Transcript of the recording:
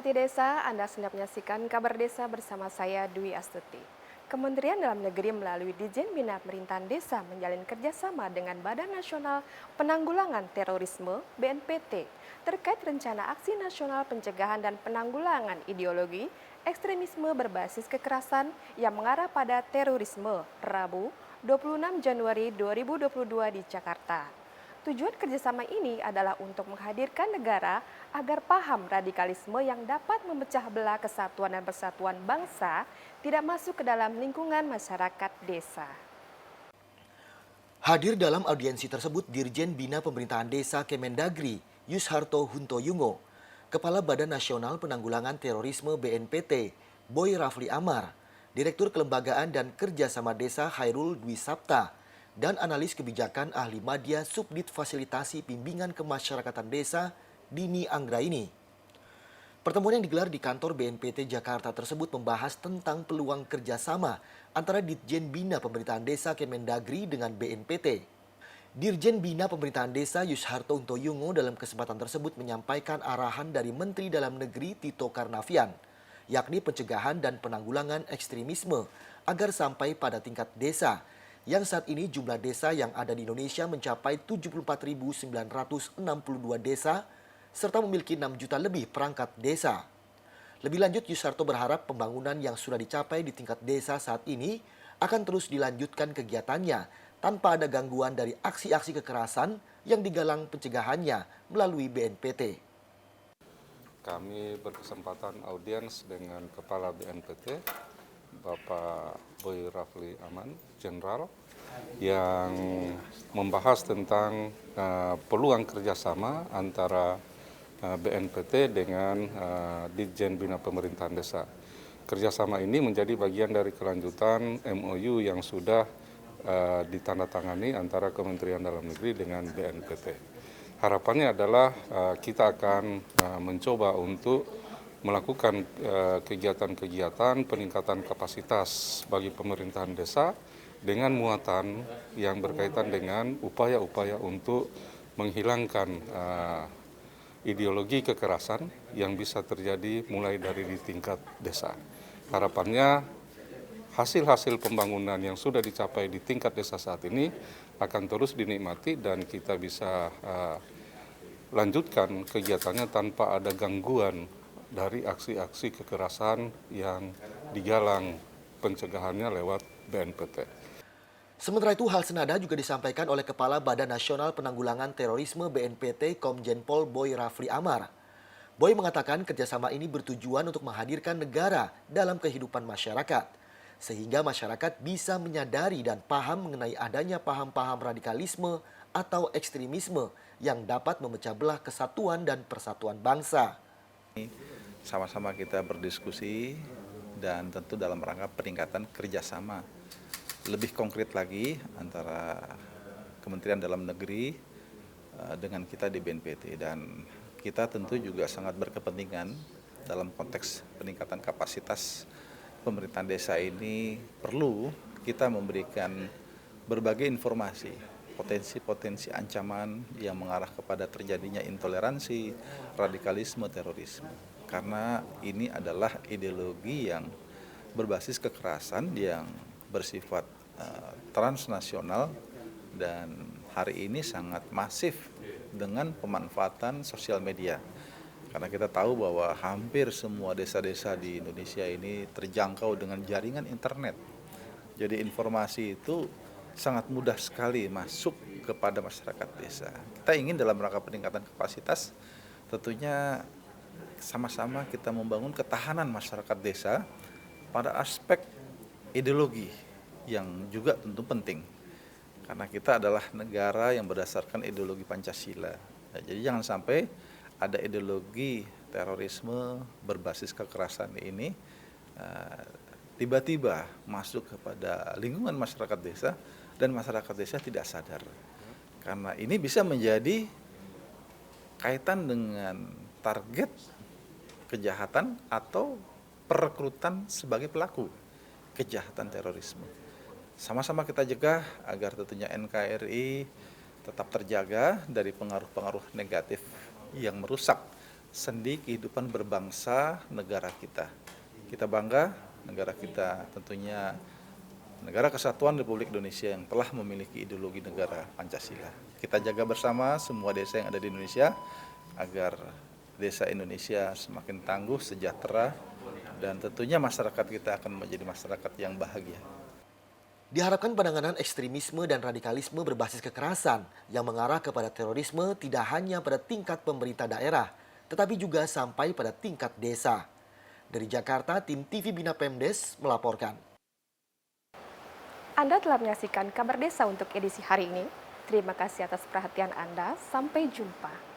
Perhati Desa, Anda sedang menyaksikan kabar desa bersama saya Dwi Astuti. Kementerian Dalam Negeri melalui Ditjen Bina Pemerintahan Desa menjalin kerjasama dengan Badan Nasional Penanggulangan Terorisme (BNPT) terkait rencana aksi nasional pencegahan dan penanggulangan ideologi ekstremisme berbasis kekerasan yang mengarah pada terorisme, Rabu 26 Januari 2022 di Jakarta. Tujuan kerjasama ini adalah untuk menghadirkan negara agar paham radikalisme yang dapat memecah belah kesatuan dan persatuan bangsa tidak masuk ke dalam lingkungan masyarakat desa. Hadir dalam audiensi tersebut Dirjen Bina Pemerintahan Desa Kemendagri, Yusharto Huntoyungo, Kepala Badan Nasional Penanggulangan Terorisme BNPT, Boy Rafli Amar, Direktur Kelembagaan dan Kerjasama Desa Hairul Dwi Sapta, dan analis kebijakan ahli madya Subdit Fasilitasi Bimbingan Kemasyarakatan Desa, Dini Anggraini. Pertemuan yang digelar di kantor BNPT Jakarta tersebut membahas tentang peluang kerjasama antara Ditjen Bina Pemerintahan Desa Kemendagri dengan BNPT. Dirjen Bina Pemerintahan Desa Yusharto Huntoyungo dalam kesempatan tersebut menyampaikan arahan dari Menteri Dalam Negeri Tito Karnavian, yakni pencegahan dan penanggulangan ekstremisme agar sampai pada tingkat desa, yang saat ini jumlah desa yang ada di Indonesia mencapai 74.962 desa, serta memiliki 6 juta lebih perangkat desa. Lebih lanjut, Yusharto berharap pembangunan yang sudah dicapai di tingkat desa saat ini akan terus dilanjutkan kegiatannya tanpa ada gangguan dari aksi-aksi kekerasan yang digalang pencegahannya melalui BNPT. Kami berkesempatan audiens dengan Kepala BNPT, Bapak Boy Rafli Amar, Jenderal, yang membahas tentang peluang kerjasama antara BNPT dengan Ditjen Bina Pemerintahan Desa. Kerjasama ini menjadi bagian dari kelanjutan MOU yang sudah ditandatangani antara Kementerian Dalam Negeri dengan BNPT. Harapannya adalah kita akan mencoba untuk melakukan kegiatan-kegiatan peningkatan kapasitas bagi pemerintahan desa dengan muatan yang berkaitan dengan upaya-upaya untuk menghilangkan ideologi kekerasan yang bisa terjadi mulai dari di tingkat desa. Harapannya hasil-hasil pembangunan yang sudah dicapai di tingkat desa saat ini akan terus dinikmati dan kita bisa lanjutkan kegiatannya tanpa ada gangguan dari aksi-aksi kekerasan yang digalang pencegahannya lewat BNPT. Sementara itu, hal senada juga disampaikan oleh Kepala Badan Nasional Penanggulangan Terorisme BNPT Komjen Pol Boy Rafli Amar. Boy mengatakan kerjasama ini bertujuan untuk menghadirkan negara dalam kehidupan masyarakat, sehingga masyarakat bisa menyadari dan paham mengenai adanya paham-paham radikalisme atau ekstremisme yang dapat memecah belah kesatuan dan persatuan bangsa. Sama-sama kita berdiskusi dan tentu dalam rangka peningkatan kerjasama lebih konkret lagi antara Kementerian Dalam Negeri dengan kita di BNPT, dan kita tentu juga sangat berkepentingan dalam konteks peningkatan kapasitas pemerintahan desa ini. Perlu kita memberikan berbagai informasi potensi-potensi ancaman yang mengarah kepada terjadinya intoleransi, radikalisme, terorisme. Karena ini adalah ideologi yang berbasis kekerasan yang bersifat transnasional dan hari ini sangat masif dengan pemanfaatan sosial media. Karena kita tahu bahwa hampir semua desa-desa di Indonesia ini terjangkau dengan jaringan internet. Jadi informasi itu sangat mudah sekali masuk kepada masyarakat desa. Kita ingin dalam rangka peningkatan kapasitas tentunya sama-sama kita membangun ketahanan masyarakat desa pada aspek ideologi yang juga tentu penting. Karena kita adalah negara yang berdasarkan ideologi Pancasila. Jadi jangan sampai ada ideologi terorisme berbasis kekerasan ini tiba-tiba masuk kepada lingkungan masyarakat desa dan masyarakat desa tidak sadar. Karena ini bisa menjadi kaitan dengan target kejahatan atau perekrutan sebagai pelaku kejahatan terorisme. Sama-sama kita jaga agar tentunya NKRI tetap terjaga dari pengaruh-pengaruh negatif yang merusak sendi kehidupan berbangsa negara kita. Kita bangga negara kita tentunya negara kesatuan Republik Indonesia yang telah memiliki ideologi negara Pancasila. Kita jaga bersama semua desa yang ada di Indonesia agar desa Indonesia semakin tangguh, sejahtera, dan tentunya masyarakat kita akan menjadi masyarakat yang bahagia. Diharapkan penanganan ekstremisme dan radikalisme berbasis kekerasan yang mengarah kepada terorisme tidak hanya pada tingkat pemerintah daerah, tetapi juga sampai pada tingkat desa. Dari Jakarta, tim TV Bina Pemdes melaporkan. Anda telah menyaksikan kabar desa untuk edisi hari ini. Terima kasih atas perhatian Anda. Sampai jumpa.